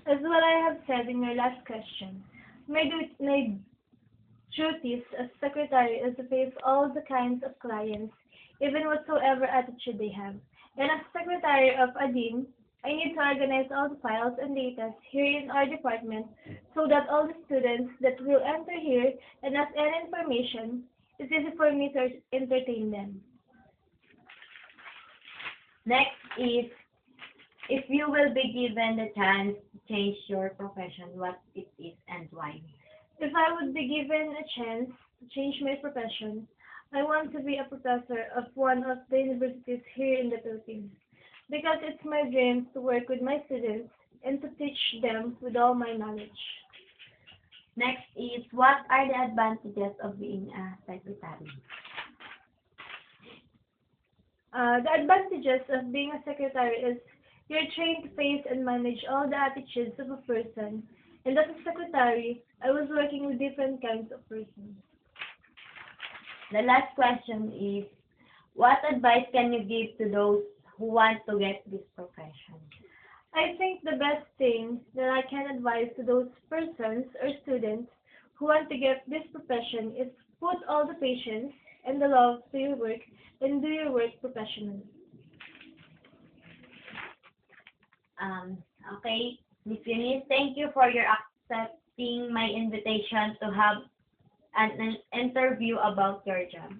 As what I have said in your last question, my duties as secretary is to face all the kinds of clients, even whatsoever attitude they have. And as secretary of a dean, I need to organize all the files and data here in our department so that all the students that will enter here and ask any information, it's easy for me to entertain them. Next is, if you will be given the chance to change your profession, what it is and why? If I would be given a chance to change my profession, I want to be a professor of one of the universities here in the Philippines because it's my dream to work with my students and to teach them with all my knowledge. Next is, what are the advantages of being a secretary? The advantages of being a secretary is you're trained to face and manage all the attitudes of a person. And as a secretary, I was working with different kinds of persons. The last question is, what advice can you give to those who want to get this profession? I think the best thing that I can advise to those persons or students who want to get this profession is put all the patience and the love to your work and do your work professionally. Um, okay, Miss Eunice, thank you for your accepting my invitation to have an interview about your job.